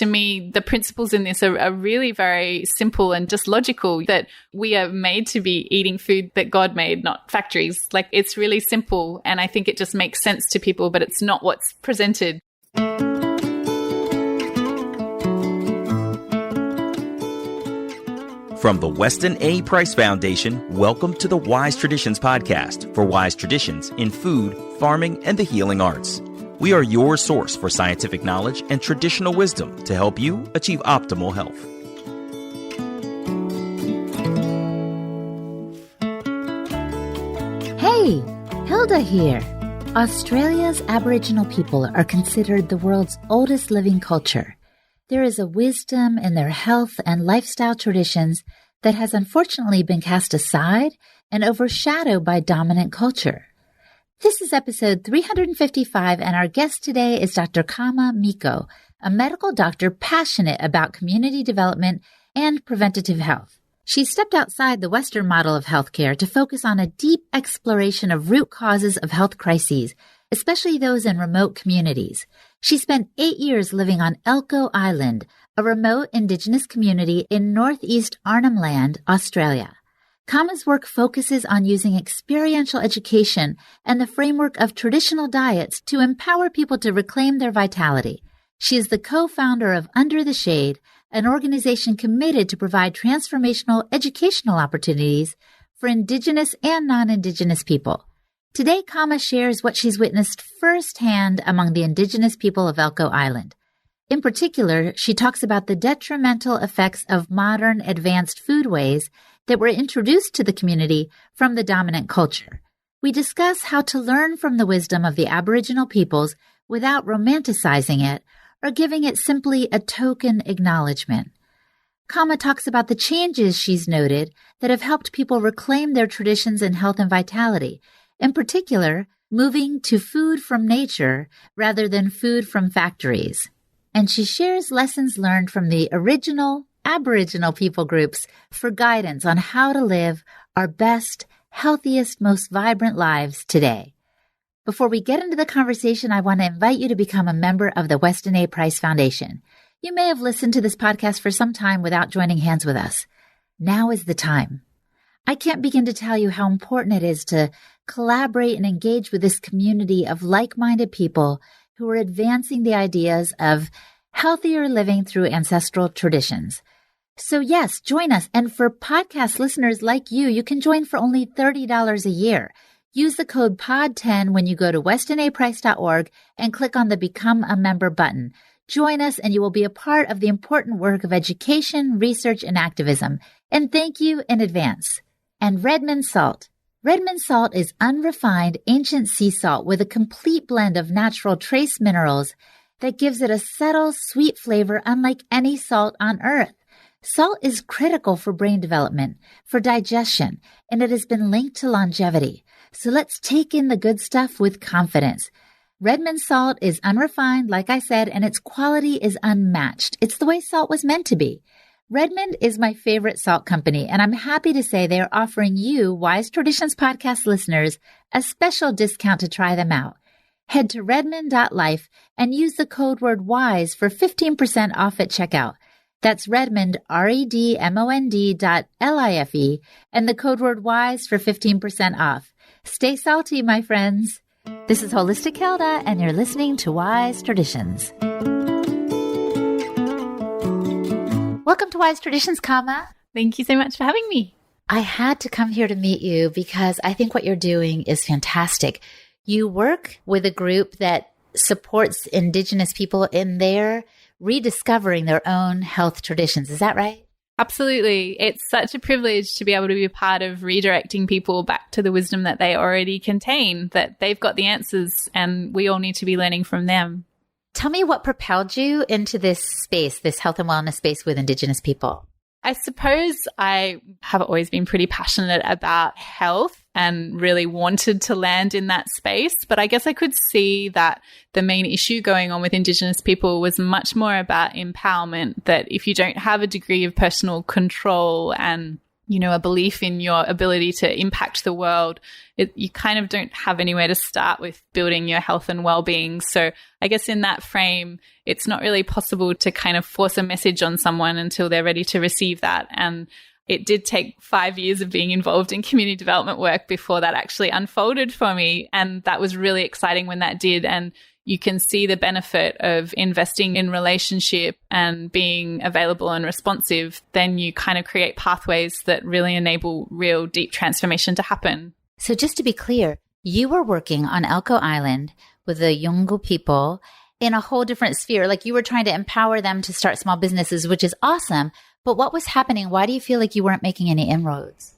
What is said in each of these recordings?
to me, the principles in this are really very simple and just logical, that we are made to be eating food that God made, not factories. Like, it's really simple. And I think it just makes sense to people, but it's not what's presented. From the Weston A. Price Foundation, welcome to the Wise Traditions podcast for wise traditions in food, farming, and the healing arts. We are your source for scientific knowledge and traditional wisdom to help you achieve optimal health. Hey, Hilda here. Australia's Aboriginal people are considered the world's oldest living culture. There is a wisdom in their health and lifestyle traditions that has unfortunately been cast aside and overshadowed by dominant culture. This is episode 355, and our guest today is Dr. Kama Mico, a medical doctor passionate about community development and preventative health. She stepped outside the Western model of healthcare to focus on a deep exploration of root causes of health crises, especially those in remote communities. She spent 8 years living on Elcho Island, a remote indigenous community in northeast Arnhem Land, Australia. Kama's work focuses on using experiential education and the framework of traditional diets to empower people to reclaim their vitality. She is the co-founder of Under the Shade, an organization committed to provide transformational educational opportunities for Indigenous and non-Indigenous people. Today, Kama shares what she's witnessed firsthand among the Indigenous people of Elcho Island. In particular, she talks about the detrimental effects of modern advanced foodways that were introduced to the community from the dominant culture. We discuss how to learn from the wisdom of the Aboriginal peoples without romanticizing it or giving it simply a token acknowledgement. Kama talks about the changes she's noted that have helped people reclaim their traditions in health and vitality. In particular, moving to food from nature rather than food from factories. And she shares lessons learned from the original Aboriginal people groups for guidance on how to live our best, healthiest, most vibrant lives today. Before we get into the conversation, I want to invite you to become a member of the Weston A. Price Foundation. You may have listened to this podcast for some time without joining hands with us. Now is the time. I can't begin to tell you how important it is to collaborate and engage with this community of like-minded people who are advancing the ideas of healthier living through ancestral traditions. So yes, join us. And for podcast listeners like you, you can join for only $30 a year. Use the code POD10 when you go to westonaprice.org and click on the Become a Member button. Join us and you will be a part of the important work of education, research, and activism. And thank you in advance. And Redmond Salt. Redmond salt is unrefined ancient sea salt with a complete blend of natural trace minerals that gives it a subtle, sweet flavor unlike any salt on earth. Salt is critical for brain development, for digestion, and it has been linked to longevity. So let's take in the good stuff with confidence. Redmond salt is unrefined, like I said, and its quality is unmatched. It's the way salt was meant to be. Redmond is my favorite salt company, and I'm happy to say they are offering you, Wise Traditions podcast listeners, a special discount to try them out. Head to redmond.life and use the code word WISE for 15% off at checkout. That's Redmond, REDMOND.LIFE, and the code word WISE for 15% off. Stay salty, my friends. This is Holistic Hilda, and you're listening to Wise Traditions. Welcome to Wise Traditions, Kama. Thank you so much for having me. I had to come here to meet you because I think what you're doing is fantastic. You work with a group that supports Indigenous people in their rediscovering their own health traditions. Is that right? Absolutely. It's such a privilege to be able to be a part of redirecting people back to the wisdom that they already contain, that they've got the answers and we all need to be learning from them. Tell me what propelled you into this space, this health and wellness space with Indigenous people. I suppose I have always been pretty passionate about health and really wanted to land in that space. But I guess I could see that the main issue going on with Indigenous people was much more about empowerment, that if you don't have a degree of personal control and a belief in your ability to impact the world, you kind of don't have anywhere to start with building your health and well-being. So I guess in that frame, it's not really possible to kind of force a message on someone until they're ready to receive that. And it did take 5 years of being involved in community development work before that actually unfolded for me. And that was really exciting when that did. And you can see the benefit of investing in relationship and being available and responsive. Then you kind of create pathways that really enable real deep transformation to happen. So just to be clear, you were working on Elcho Island with the Yolngu people in a whole different sphere. Like you were trying to empower them to start small businesses, which is awesome. But what was happening? Why do you feel like you weren't making any inroads?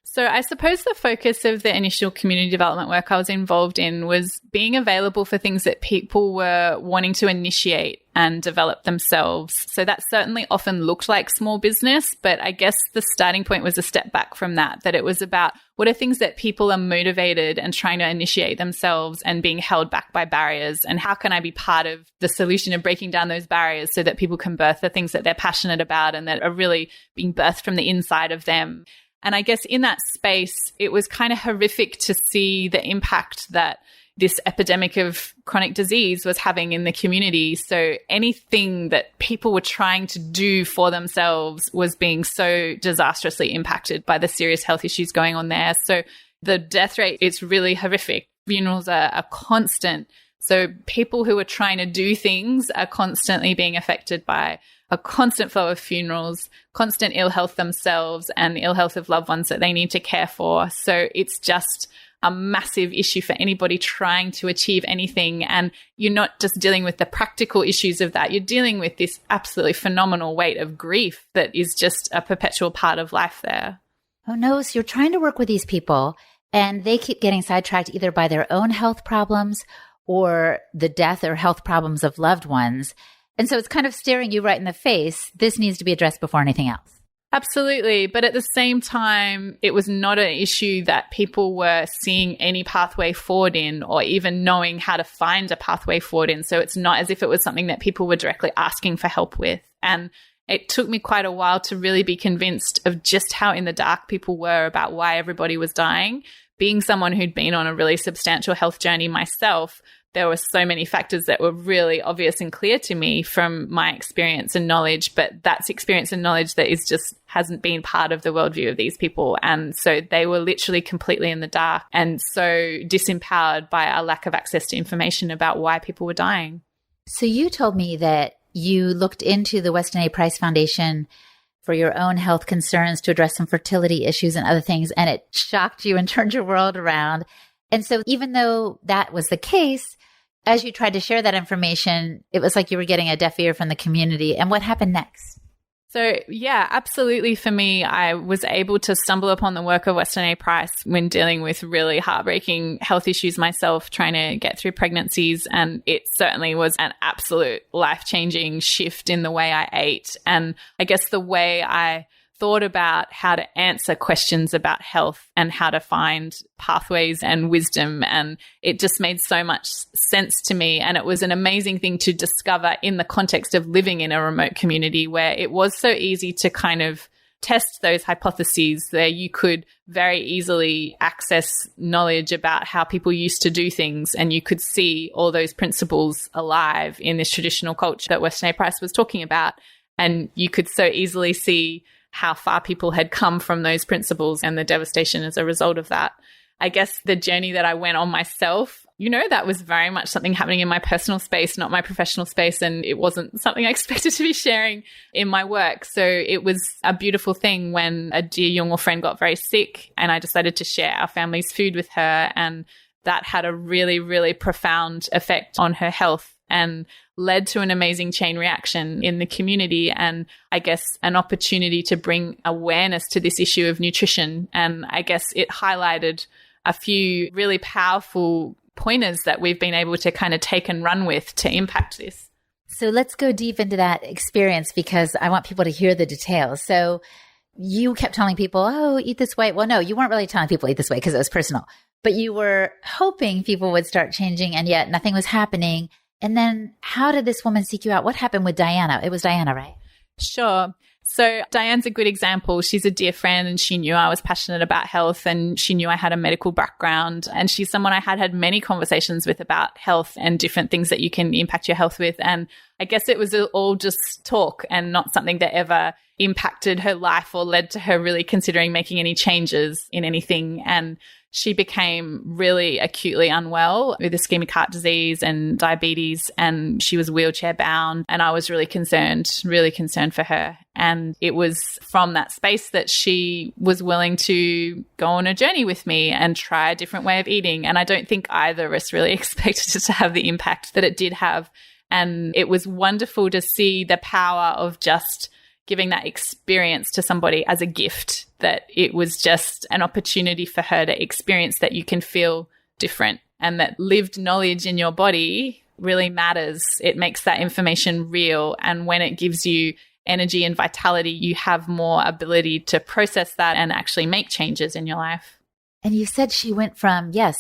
So I suppose the focus of the initial community development work I was involved in was being available for things that people were wanting to initiate and develop themselves. So that certainly often looked like small business, but I guess the starting point was a step back from that it was about what are things that people are motivated and trying to initiate themselves and being held back by barriers, and how can I be part of the solution of breaking down those barriers so that people can birth the things that they're passionate about and that are really being birthed from the inside of them. And I guess in that space, it was kind of horrific to see the impact that this epidemic of chronic disease was having in the community. So anything that people were trying to do for themselves was being so disastrously impacted by the serious health issues going on there. So the death rate is really horrific. Funerals are constant. So people who are trying to do things are constantly being affected by a constant flow of funerals, constant ill health themselves, and ill health of loved ones that they need to care for. So it's just a massive issue for anybody trying to achieve anything. And you're not just dealing with the practical issues of that. You're dealing with this absolutely phenomenal weight of grief that is just a perpetual part of life there. Oh no, so you're trying to work with these people and they keep getting sidetracked either by their own health problems or the death or health problems of loved ones. And so it's kind of staring you right in the face. This needs to be addressed before anything else. Absolutely. But at the same time, it was not an issue that people were seeing any pathway forward in or even knowing how to find a pathway forward in. So it's not as if it was something that people were directly asking for help with. And it took me quite a while to really be convinced of just how in the dark people were about why everybody was dying. Being someone who'd been on a really substantial health journey myself, there were so many factors that were really obvious and clear to me from my experience and knowledge, but that's experience and knowledge that is just hasn't been part of the worldview of these people. And so they were literally completely in the dark and so disempowered by a lack of access to information about why people were dying. So you told me that you looked into the Weston A. Price Foundation for your own health concerns to address some fertility issues and other things, and it shocked you and turned your world around. And so even though that was the case, as you tried to share that information, it was like you were getting a deaf ear from the community. And what happened next? So yeah, absolutely. For me, I was able to stumble upon the work of Weston A. Price when dealing with really heartbreaking health issues myself, trying to get through pregnancies. And it certainly was an absolute life-changing shift in the way I ate. And I guess the way I thought about how to answer questions about health and how to find pathways and wisdom. And it just made so much sense to me. And it was an amazing thing to discover in the context of living in a remote community where it was so easy to kind of test those hypotheses, where you could very easily access knowledge about how people used to do things. And you could see all those principles alive in this traditional culture that Weston A. Price was talking about. And you could so easily see how far people had come from those principles and the devastation as a result of that. I guess the journey that I went on myself, that was very much something happening in my personal space, not my professional space. And it wasn't something I expected to be sharing in my work. So it was a beautiful thing when a dear Yolngu friend got very sick and I decided to share our family's food with her. And that had a really, really profound effect on her health and led to an amazing chain reaction in the community and I guess an opportunity to bring awareness to this issue of nutrition. And I guess it highlighted a few really powerful pointers that we've been able to kind of take and run with to impact this. So let's go deep into that experience because I want people to hear the details. So you kept telling people, oh, eat this way. Well, no, you weren't really telling people eat this way because it was personal, but you were hoping people would start changing and yet nothing was happening. And then how did this woman seek you out? What happened with Diana? It was Diana, right? Sure. So Diane's a good example. She's a dear friend and she knew I was passionate about health and she knew I had a medical background. And she's someone I had many conversations with about health and different things that you can impact your health with. And I guess it was all just talk and not something that ever impacted her life or led to her really considering making any changes in anything. And she became really acutely unwell with ischemic heart disease and diabetes, and she was wheelchair bound. And I was really concerned for her. And it was from that space that she was willing to go on a journey with me and try a different way of eating. And I don't think either of us really expected it to have the impact that it did have. And it was wonderful to see the power of just giving that experience to somebody as a gift, that it was just an opportunity for her to experience that you can feel different and that lived knowledge in your body really matters. It makes that information real. And when it gives you energy and vitality, you have more ability to process that and actually make changes in your life. And you said she went from, yes,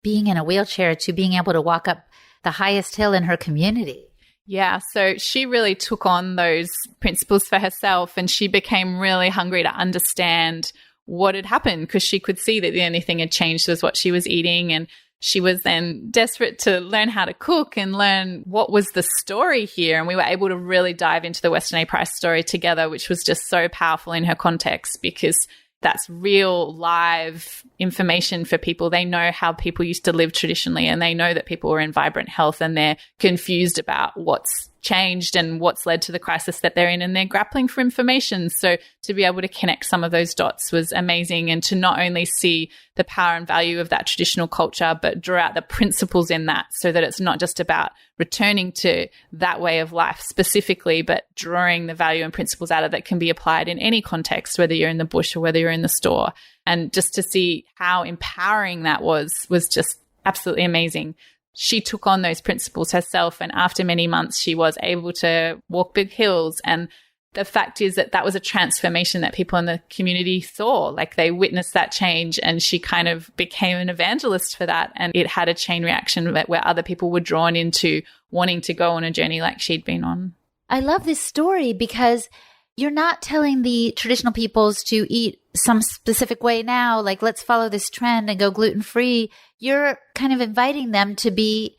being in a wheelchair to being able to walk up the highest hill in her community. Yeah, so she really took on those principles for herself and she became really hungry to understand what had happened because she could see that the only thing had changed was what she was eating. And she was then desperate to learn how to cook and learn what was the story here. And we were able to really dive into the Weston A. Price story together, which was just so powerful in her context because that's real live information for people. They know how people used to live traditionally and they know that people were in vibrant health and they're confused about what's changed and what's led to the crisis that they're in and they're grappling for information. So to be able to connect some of those dots was amazing, and to not only see the power and value of that traditional culture, but draw out the principles in that so that it's not just about returning to that way of life specifically, but drawing the value and principles out of that can be applied in any context, whether you're in the bush or whether you're in the store. And just to see how empowering that was just absolutely amazing. She took on those principles herself, and after many months, she was able to walk big hills. And the fact is that was a transformation that people in the community saw. Like they witnessed that change, and she kind of became an evangelist for that. And it had a chain reaction where other people were drawn into wanting to go on a journey like she'd been on. I love this story because you're not telling the traditional peoples to eat some specific way now, like let's follow this trend and go gluten-free. You're kind of inviting them to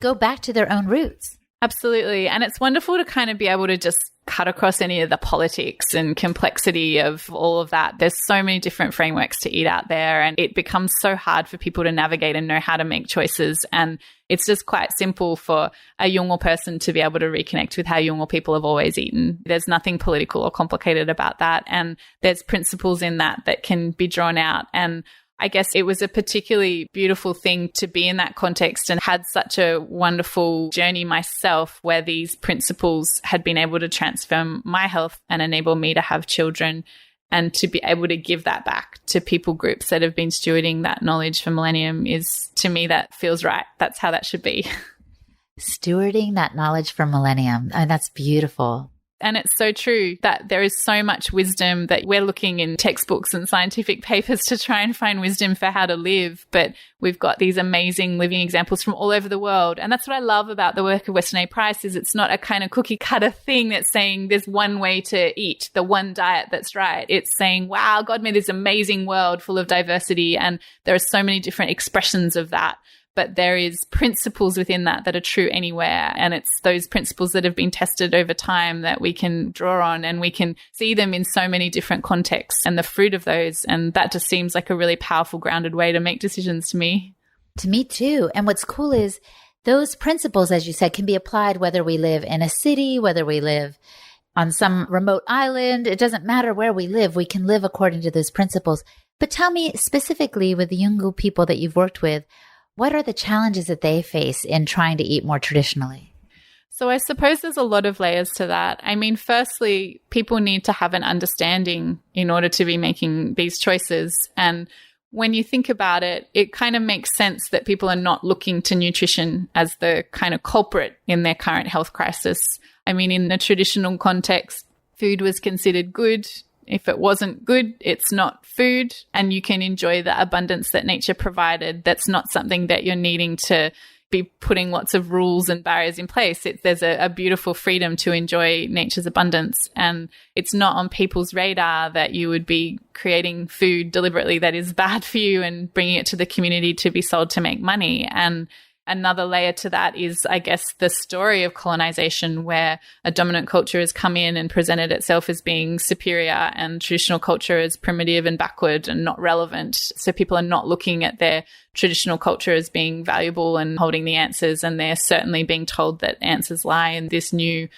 go back to their own roots. Absolutely. And it's wonderful to kind of be able to just cut across any of the politics and complexity of all of that. There's so many different frameworks to eat out there, and it becomes so hard for people to navigate and know how to make choices. And it's just quite simple for a Yolngu person to be able to reconnect with how Yolngu people have always eaten. There's nothing political or complicated about that. And there's principles in that can be drawn out. And I guess it was a particularly beautiful thing to be in that context and had such a wonderful journey myself where these principles had been able to transform my health and enable me to have children, and to be able to give that back to people groups that have been stewarding that knowledge for millennium is, to me, that feels right. That's how that should be. Stewarding that knowledge for millennium. And that's beautiful. And it's so true that there is so much wisdom that we're looking in textbooks and scientific papers to try and find wisdom for how to live. But we've got these amazing living examples from all over the world. And that's what I love about the work of Weston A. Price is it's not a kind of cookie cutter thing that's saying there's one way to eat, the one diet that's right. It's saying, wow, God made this amazing world full of diversity. And there are so many different expressions of that. But there is principles within that are true anywhere. And it's those principles that have been tested over time that we can draw on, and we can see them in so many different contexts and the fruit of those. And that just seems like a really powerful, grounded way to make decisions to me. To me too. And what's cool is those principles, as you said, can be applied whether we live in a city, whether we live on some remote island. It doesn't matter where we live. We can live according to those principles. But tell me specifically with the Yolngu people that you've worked with, what are the challenges that they face in trying to eat more traditionally? So I suppose there's a lot of layers to that. I mean, firstly, people need to have an understanding in order to be making these choices. And when you think about it, it kind of makes sense that people are not looking to nutrition as the kind of culprit in their current health crisis. I mean, in the traditional context, food was considered good. If it wasn't good, it's not food, and you can enjoy the abundance that nature provided. That's not something that you're needing to be putting lots of rules and barriers in place. There's a beautiful freedom to enjoy nature's abundance. And it's not on people's radar that you would be creating food deliberately that is bad for you and bringing it to the community to be sold to make money. And another layer to that is, I guess, the story of colonization, where a dominant culture has come in and presented itself as being superior and traditional culture as primitive and backward and not relevant. So people are not looking at their traditional culture as being valuable and holding the answers. And they're certainly being told that answers lie in this new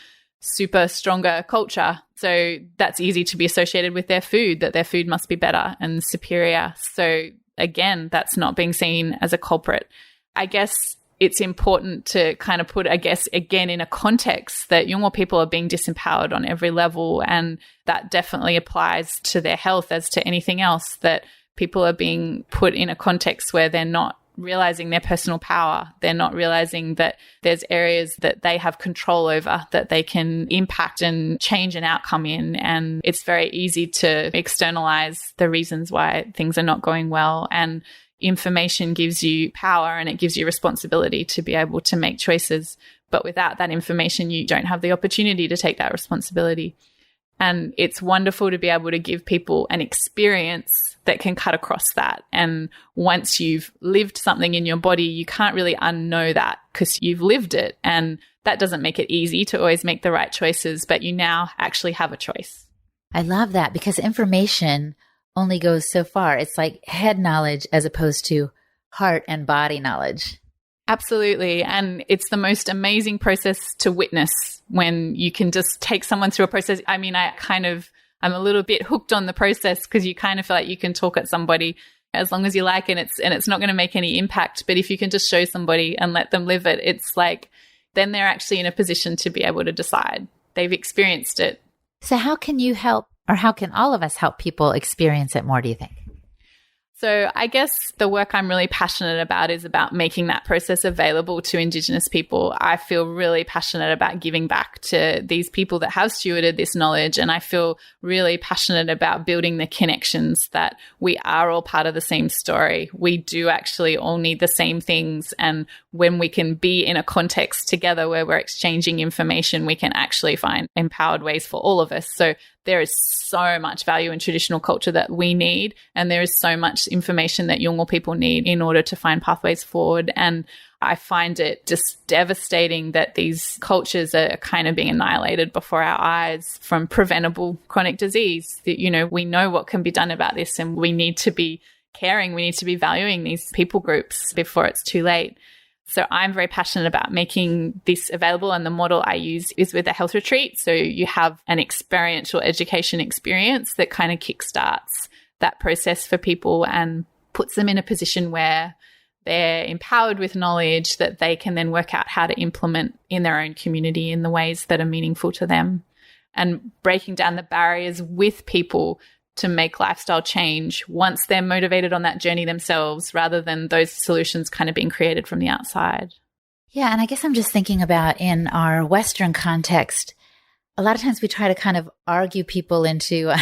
super stronger culture. So that's easy to be associated with their food, that their food must be better and superior. So again, that's not being seen as a culprit. I guess it's important to kind of put, again, in a context that Yolngu people are being disempowered on every level. And that definitely applies to their health as to anything else, that people are being put in a context where they're not realizing their personal power. They're not realizing that there's areas that they have control over, that they can impact and change an outcome in. And it's very easy to externalize the reasons why things are not going well. And information gives you power and it gives you responsibility to be able to make choices. But without that information, you don't have the opportunity to take that responsibility. And it's wonderful to be able to give people an experience that can cut across that. And once you've lived something in your body, you can't really unknow that because you've lived it. And that doesn't make it easy to always make the right choices, but you now actually have a choice. I love that, because information only goes so far. It's like head knowledge as opposed to heart and body knowledge. Absolutely. And it's the most amazing process to witness when you can just take someone through a process. I mean, I'm a little bit hooked on the process because you kind of feel like you can talk at somebody as long as you like, and it's not going to make any impact. But if you can just show somebody and let them live it, it's like then they're actually in a position to be able to decide. They've experienced it. So how can you help, or how can all of us help people experience it more, do you think? So I guess the work I'm really passionate about is about making that process available to Indigenous people. I feel really passionate about giving back to these people that have stewarded this knowledge. And I feel really passionate about building the connections that we are all part of the same story. We do actually all need the same things. And when we can be in a context together where we're exchanging information, we can actually find empowered ways for all of us. So there is so much value in traditional culture that we need, and there is so much information that Yolngu people need in order to find pathways forward. And I find it just devastating that these cultures are kind of being annihilated before our eyes from preventable chronic disease. That, we know what can be done about this, and we need to be caring, we need to be valuing these people groups before it's too late. So I'm very passionate about making this available, and the model I use is with a health retreat. So you have an experiential education experience that kind of kickstarts that process for people and puts them in a position where they're empowered with knowledge that they can then work out how to implement in their own community in the ways that are meaningful to them, and breaking down the barriers with people to make lifestyle change once they're motivated on that journey themselves, rather than those solutions kind of being created from the outside. Yeah. And I guess I'm just thinking about in our Western context, a lot of times we try to kind of argue people into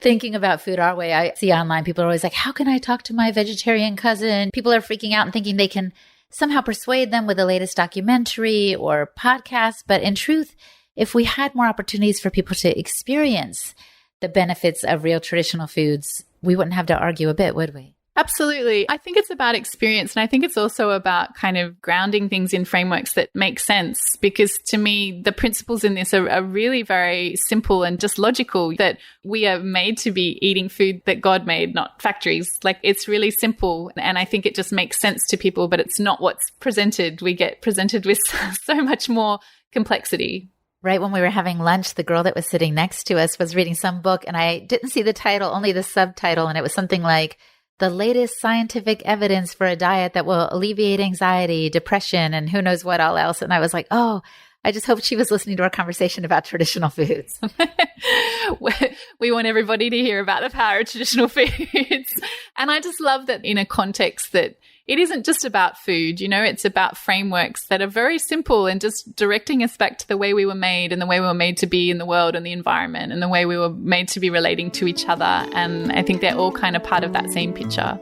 thinking about food our way. I see online people are always like, how can I talk to my vegetarian cousin? People are freaking out and thinking they can somehow persuade them with the latest documentary or podcast. But in truth, if we had more opportunities for people to experience the benefits of real traditional foods, we wouldn't have to argue a bit, would we? Absolutely. I think it's about experience, and I think it's also about kind of grounding things in frameworks that make sense, because to me, the principles in this are really very simple and just logical, that we are made to be eating food that God made, not factories. Like, it's really simple, and I think it just makes sense to people, but it's not what's presented. We get presented with so much more complexity. Right when we were having lunch, the girl that was sitting next to us was reading some book, and I didn't see the title, only the subtitle, and it was something like the latest scientific evidence for a diet that will alleviate anxiety, depression, and who knows what all else. And I was like, oh, I just hope she was listening to our conversation about traditional foods. We want everybody to hear about the power of traditional foods. And I just love that in a context that it isn't just about food, it's about frameworks that are very simple and just directing us back to the way we were made and the way we were made to be in the world and the environment and the way we were made to be relating to each other. And I think they're all kind of part of that same picture.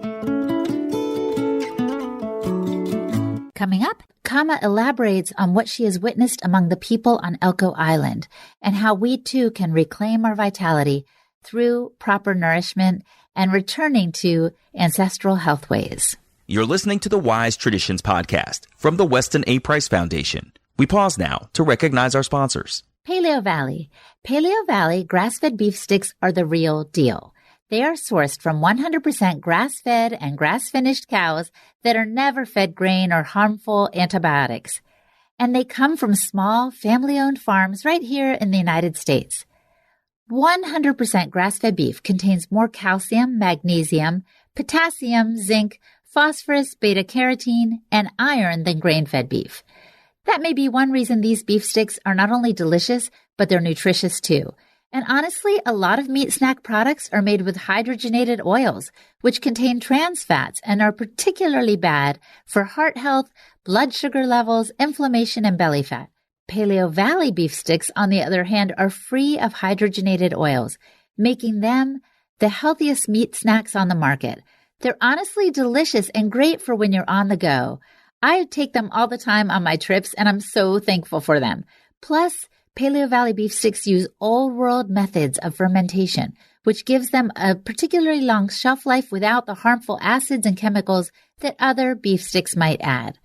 Coming up, Kama elaborates on what she has witnessed among the people on Elcho Island and how we too can reclaim our vitality through proper nourishment and returning to ancestral health ways. You're listening to the Wise Traditions podcast from the Weston A. Price Foundation. We pause now to recognize our sponsors. Paleo Valley. Paleo Valley grass-fed beef sticks are the real deal. They are sourced from 100% grass-fed and grass-finished cows that are never fed grain or harmful antibiotics. And they come from small, family-owned farms right here in the United States. 100% grass-fed beef contains more calcium, magnesium, potassium, zinc, phosphorus, beta-carotene, and iron than grain-fed beef. That may be one reason these beef sticks are not only delicious, but they're nutritious too. And honestly, a lot of meat snack products are made with hydrogenated oils, which contain trans fats and are particularly bad for heart health, blood sugar levels, inflammation, and belly fat. Paleo Valley beef sticks, on the other hand, are free of hydrogenated oils, making them the healthiest meat snacks on the market. They're honestly delicious and great for when you're on the go. I take them all the time on my trips, and I'm so thankful for them. Plus, Paleo Valley beef sticks use old-world methods of fermentation, which gives them a particularly long shelf life without the harmful acids and chemicals that other beef sticks might add.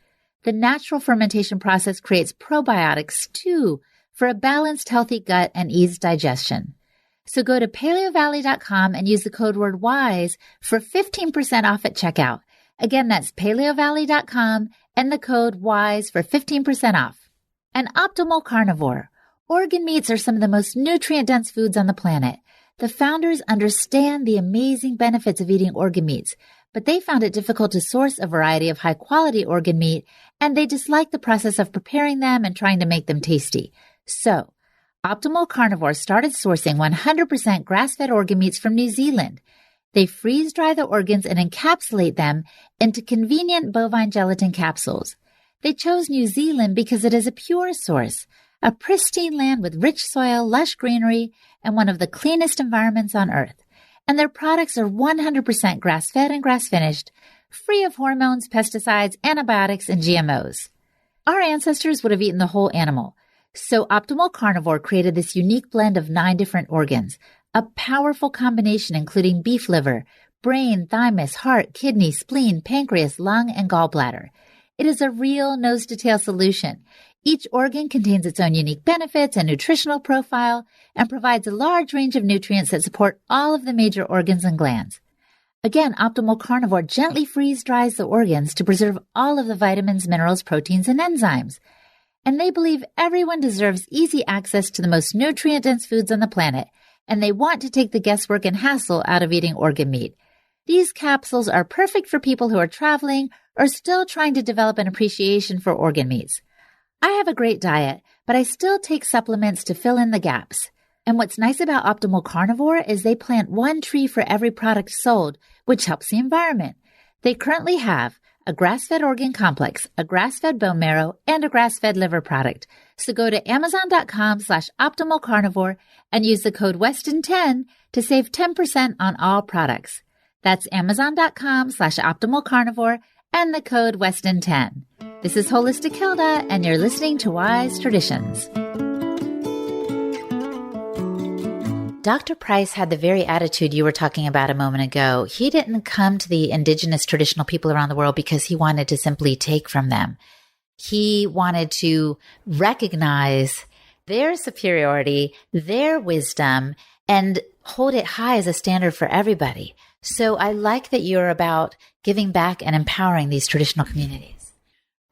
The natural fermentation process creates probiotics, too, for a balanced, healthy gut and eased digestion. So go to paleovalley.com and use the code word WISE for 15% off at checkout. Again, that's paleovalley.com and the code WISE for 15% off. An optimal carnivore. Organ meats are some of the most nutrient-dense foods on the planet. The founders understand the amazing benefits of eating organ meats, but they found it difficult to source a variety of high-quality organ meat, and they disliked the process of preparing them and trying to make them tasty. So, Optimal Carnivore started sourcing 100% grass-fed organ meats from New Zealand. They freeze-dry the organs and encapsulate them into convenient bovine gelatin capsules. They chose New Zealand because it is a pure source, a pristine land with rich soil, lush greenery, and one of the cleanest environments on Earth. And their products are 100% grass-fed and grass-finished, free of hormones, pesticides, antibiotics, and GMOs. Our ancestors would have eaten the whole animal. So Optimal Carnivore created this unique blend of 9 different organs, a powerful combination including beef liver, brain, thymus, heart, kidney, spleen, pancreas, lung, and gallbladder. It is a real nose-to-tail solution. Each organ contains its own unique benefits and nutritional profile and provides a large range of nutrients that support all of the major organs and glands. Again, Optimal Carnivore gently freeze-dries the organs to preserve all of the vitamins, minerals, proteins, and enzymes. And they believe everyone deserves easy access to the most nutrient-dense foods on the planet, and they want to take the guesswork and hassle out of eating organ meat. These capsules are perfect for people who are traveling or still trying to develop an appreciation for organ meats. I have a great diet, but I still take supplements to fill in the gaps. And what's nice about Optimal Carnivore is they plant one tree for every product sold, which helps the environment. They currently have a grass-fed organ complex, a grass-fed bone marrow, and a grass-fed liver product. So go to amazon.com/optimalcarnivore and use the code Weston10 to save 10% on all products. That's amazon.com/optimalcarnivore and the code Weston10. This is Holistic Hilda, and you're listening to Wise Traditions. Dr. Price had the very attitude you were talking about a moment ago. He didn't come to the indigenous traditional people around the world because he wanted to simply take from them. He wanted to recognize their superiority, their wisdom, and hold it high as a standard for everybody. So I like that you're about giving back and empowering these traditional communities.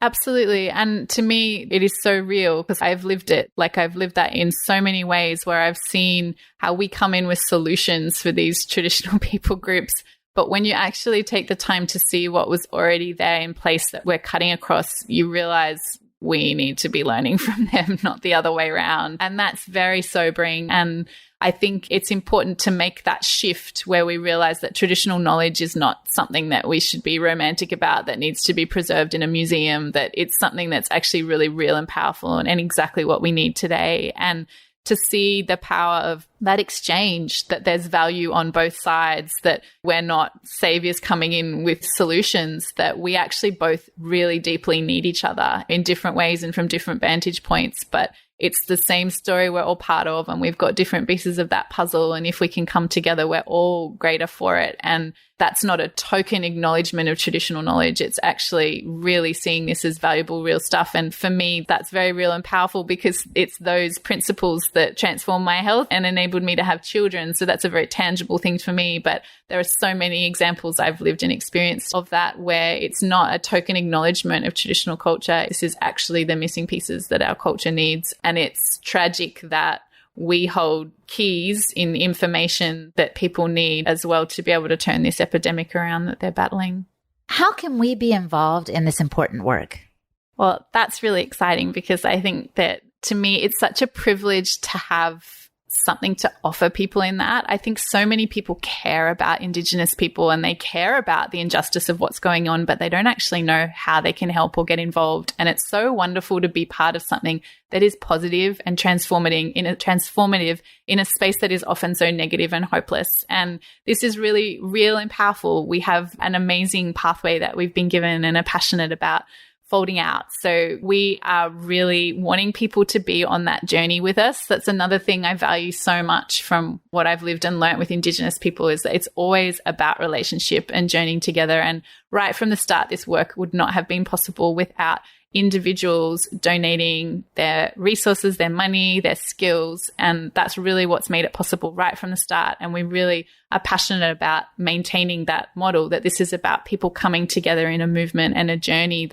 Absolutely. And to me, it is so real because I've lived it. Like I've lived that in so many ways where I've seen how we come in with solutions for these traditional people groups. But when you actually take the time to see what was already there in place that we're cutting across, you realize we need to be learning from them, not the other way around. And that's very sobering. And I think it's important to make that shift where we realize that traditional knowledge is not something that we should be romantic about, that needs to be preserved in a museum, that it's something that's actually really real and powerful and exactly what we need today. And to see the power of that exchange, that there's value on both sides, that we're not saviors coming in with solutions, that we actually both really deeply need each other in different ways and from different vantage points. But it's the same story we're all part of, and we've got different pieces of that puzzle. And if we can come together, we're all greater for it. And that's not a token acknowledgement of traditional knowledge. It's actually really seeing this as valuable, real stuff. And for me, that's very real and powerful, because it's those principles that transformed my health and enabled me to have children. So that's a very tangible thing for me. But there are so many examples I've lived and experienced of that, where it's not a token acknowledgement of traditional culture. This is actually the missing pieces that our culture needs. And it's tragic that we hold keys in the information that people need as well to be able to turn this epidemic around that they're battling. How can we be involved in this important work? Well, that's really exciting, because I think that, to me, it's such a privilege to have something to offer people in that. I think so many people care about Indigenous people and they care about the injustice of what's going on, but they don't actually know how they can help or get involved. And it's so wonderful to be part of something that is positive and transformative in a space that is often so negative and hopeless. And this is really real and powerful. We have an amazing pathway that we've been given and are passionate about folding out. So we are really wanting people to be on that journey with us. That's another thing I value so much from what I've lived and learnt with Indigenous people, is that it's always about relationship and journeying together. And right from the start, this work would not have been possible without individuals donating their resources, their money, their skills. And that's really what's made it possible right from the start. And we really are passionate about maintaining that model, that this is about people coming together in a movement and a journey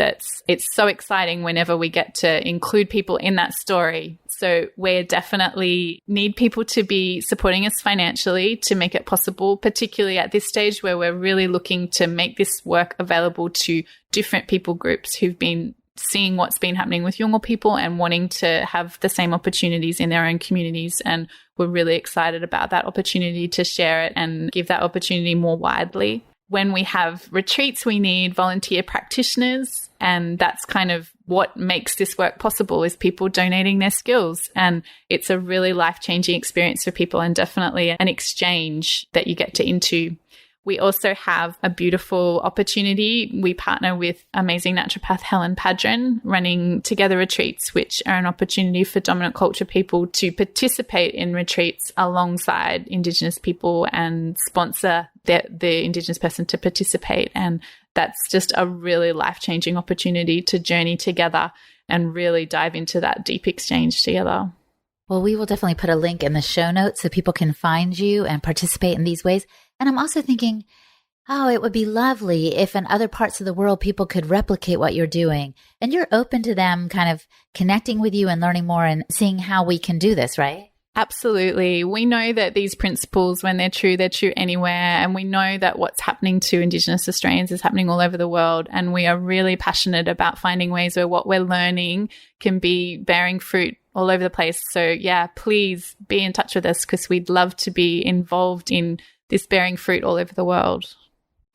it's so exciting whenever we get to include people in that story. So we definitely need people to be supporting us financially to make it possible, particularly at this stage where we're really looking to make this work available to different people groups who've been seeing what's been happening with younger people and wanting to have the same opportunities in their own communities. And we're really excited about that opportunity to share it and give that opportunity more widely. When we have retreats, we need volunteer practitioners, and that's kind of what makes this work possible, is people donating their skills. And it's a really life-changing experience for people, and definitely an exchange that you get to into. We also have a beautiful opportunity. We partner with amazing naturopath Helen Padron, running Together Retreats, which are an opportunity for dominant culture people to participate in retreats alongside Indigenous people and sponsor the Indigenous person to participate. And that's just a really life-changing opportunity to journey together and really dive into that deep exchange together. Well, we will definitely put a link in the show notes so people can find you and participate in these ways. And I'm also thinking, it would be lovely if in other parts of the world people could replicate what you're doing. And you're open to them kind of connecting with you and learning more and seeing how we can do this, right? Absolutely. We know that these principles, when they're true anywhere. And we know that what's happening to Indigenous Australians is happening all over the world. And we are really passionate about finding ways where what we're learning can be bearing fruit all over the place. So yeah, please be in touch with us, because we'd love to be involved in this bearing fruit all over the world.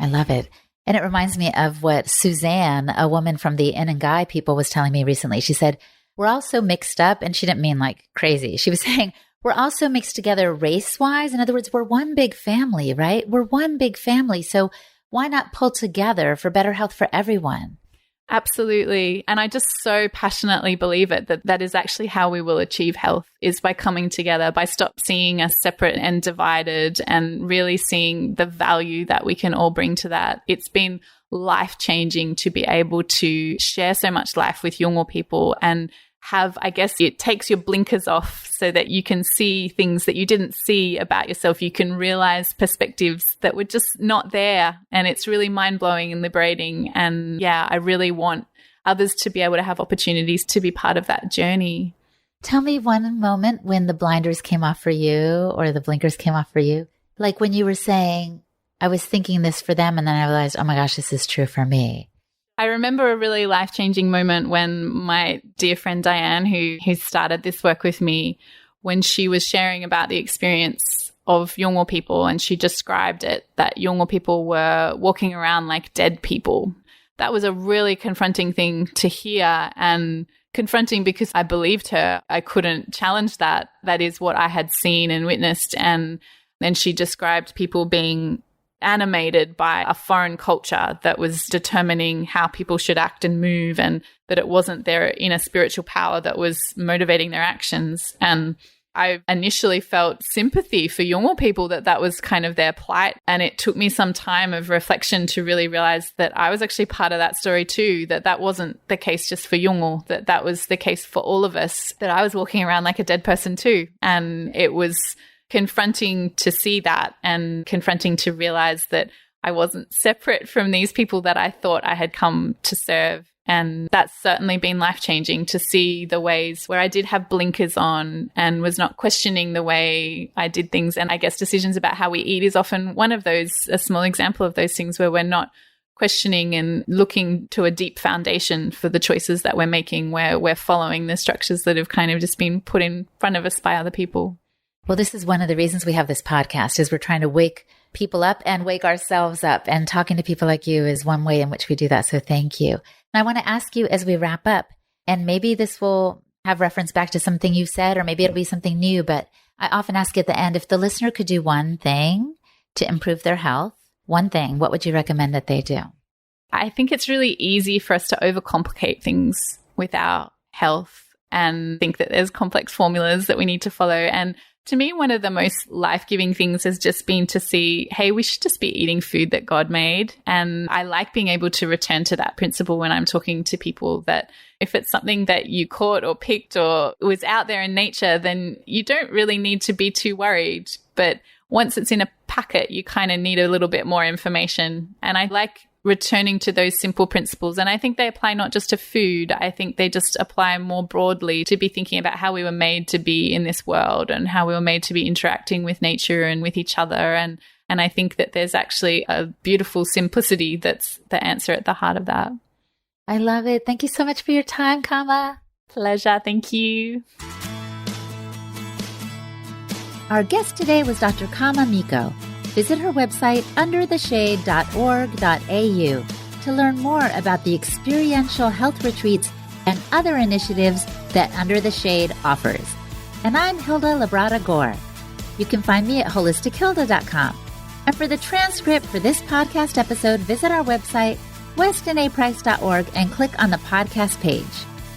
I love it. And it reminds me of what Suzanne, a woman from the Inangai people, was telling me recently. She said, we're all so mixed up, and she didn't mean like crazy. She was saying, we're all so mixed together race-wise. In other words, we're one big family, right? We're one big family. So why not pull together for better health for everyone? Absolutely. And I just so passionately believe it, that is actually how we will achieve health, is by coming together, by stop seeing us separate and divided, and really seeing the value that we can all bring to that. It's been life-changing to be able to share so much life with younger people and have, I guess, it takes your blinkers off so that you can see things that you didn't see about yourself. You can realize perspectives that were just not there. And it's really mind-blowing and liberating. And yeah, I really want others to be able to have opportunities to be part of that journey. Tell me one moment when the blinders came off for you, or the blinkers came off for you. Like when you were saying, I was thinking this for them, and then I realized, oh my gosh, this is true for me. I remember a really life-changing moment when my dear friend Diane, who started this work with me, when she was sharing about the experience of Yolngu people, and she described it, that Yolngu people were walking around like dead people. That was a really confronting thing to hear, and confronting because I believed her. I couldn't challenge that. That is what I had seen and witnessed. And then she described people being animated by a foreign culture that was determining how people should act and move, and that it wasn't their inner spiritual power that was motivating their actions. And I initially felt sympathy for Yolngu people, that was kind of their plight. And it took me some time of reflection to really realize that I was actually part of that story too, that wasn't the case just for Yolngu, that was the case for all of us, that I was walking around like a dead person too. And it was confronting to see that, and confronting to realize that I wasn't separate from these people that I thought I had come to serve. And that's certainly been life-changing, to see the ways where I did have blinkers on and was not questioning the way I did things. And I guess decisions about how we eat is often one of those, a small example of those things where we're not questioning and looking to a deep foundation for the choices that we're making, where we're following the structures that have kind of just been put in front of us by other people. Well, this is one of the reasons we have this podcast, is we're trying to wake people up and wake ourselves up. And talking to people like you is one way in which we do that. So thank you. And I want to ask you as we wrap up, and maybe this will have reference back to something you said, or maybe it'll be something new, but I often ask at the end, if the listener could do one thing to improve their health, one thing, what would you recommend that they do? I think it's really easy for us to overcomplicate things with our health and think that there's complex formulas that we need to follow. And to me, one of the most life-giving things has just been to see, hey, we should just be eating food that God made. And I like being able to return to that principle when I'm talking to people, that if it's something that you caught or picked or was out there in nature, then you don't really need to be too worried. But once it's in a packet, you kind of need a little bit more information. And I like returning to those simple principles. And I think they apply not just to food. I think they just apply more broadly to be thinking about how we were made to be in this world, and how we were made to be interacting with nature and with each other. And I think that there's actually a beautiful simplicity that's the answer at the heart of that. I love it. Thank you so much for your time, Kama. Pleasure. Thank you. Our guest today was Dr. Kama Mico. Visit her website undertheshade.org.au to learn more about the experiential health retreats and other initiatives that Under the Shade offers. And I'm Hilda Labrada Gore. You can find me at holistichilda.com. And for the transcript for this podcast episode, visit our website, westonAprice.org, and click on the podcast page.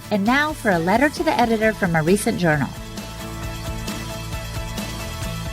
And now for a letter to the editor from a recent journal.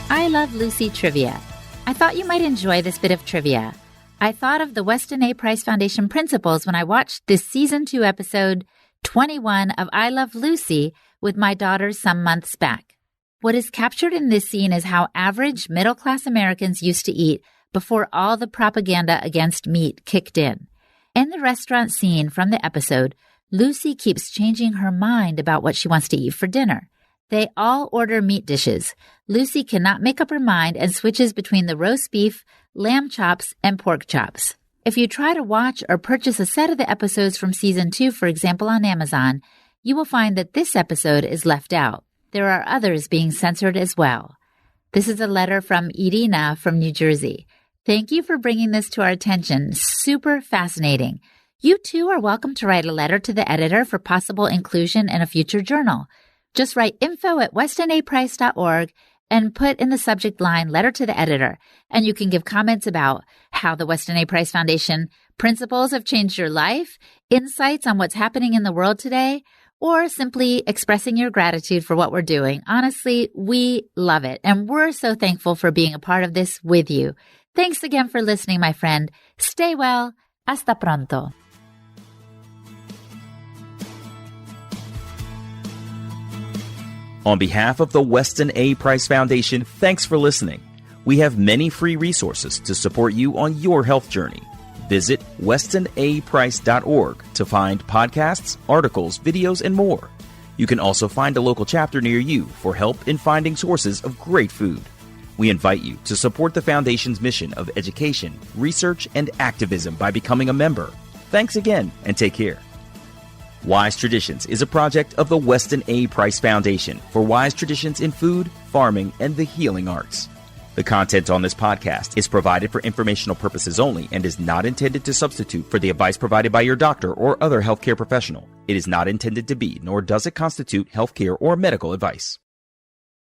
I Love Lucy Trivia. I thought you might enjoy this bit of trivia. I thought of the Weston A. Price Foundation principles when I watched this Season 2 episode 21 of I Love Lucy with my daughter some months back. What is captured in this scene is how average middle-class Americans used to eat before all the propaganda against meat kicked in. In the restaurant scene from the episode, Lucy keeps changing her mind about what she wants to eat for dinner. They all order meat dishes. Lucy cannot make up her mind and switches between the roast beef, lamb chops, and pork chops. If you try to watch or purchase a set of the episodes from Season 2, for example, on Amazon, you will find that this episode is left out. There are others being censored as well. This is a letter from Irina from New Jersey. Thank you for bringing this to our attention. Super fascinating. You too are welcome to write a letter to the editor for possible inclusion in a future journal. Just write info@westonaprice.org and put in the subject line letter to the editor. And you can give comments about how the Weston A. Price Foundation principles have changed your life, insights on what's happening in the world today, or simply expressing your gratitude for what we're doing. Honestly, we love it. And we're so thankful for being a part of this with you. Thanks again for listening, my friend. Stay well. Hasta pronto. On behalf of the Weston A. Price Foundation, thanks for listening. We have many free resources to support you on your health journey. Visit westonaprice.org to find podcasts, articles, videos, and more. You can also find a local chapter near you for help in finding sources of great food. We invite you to support the Foundation's mission of education, research, and activism by becoming a member. Thanks again, and take care. Wise Traditions is a project of the Weston A. Price Foundation for wise traditions in food, farming, and the healing arts. The content on this podcast is provided for informational purposes only and is not intended to substitute for the advice provided by your doctor or other healthcare professional. It is not intended to be, nor does it constitute healthcare or medical advice.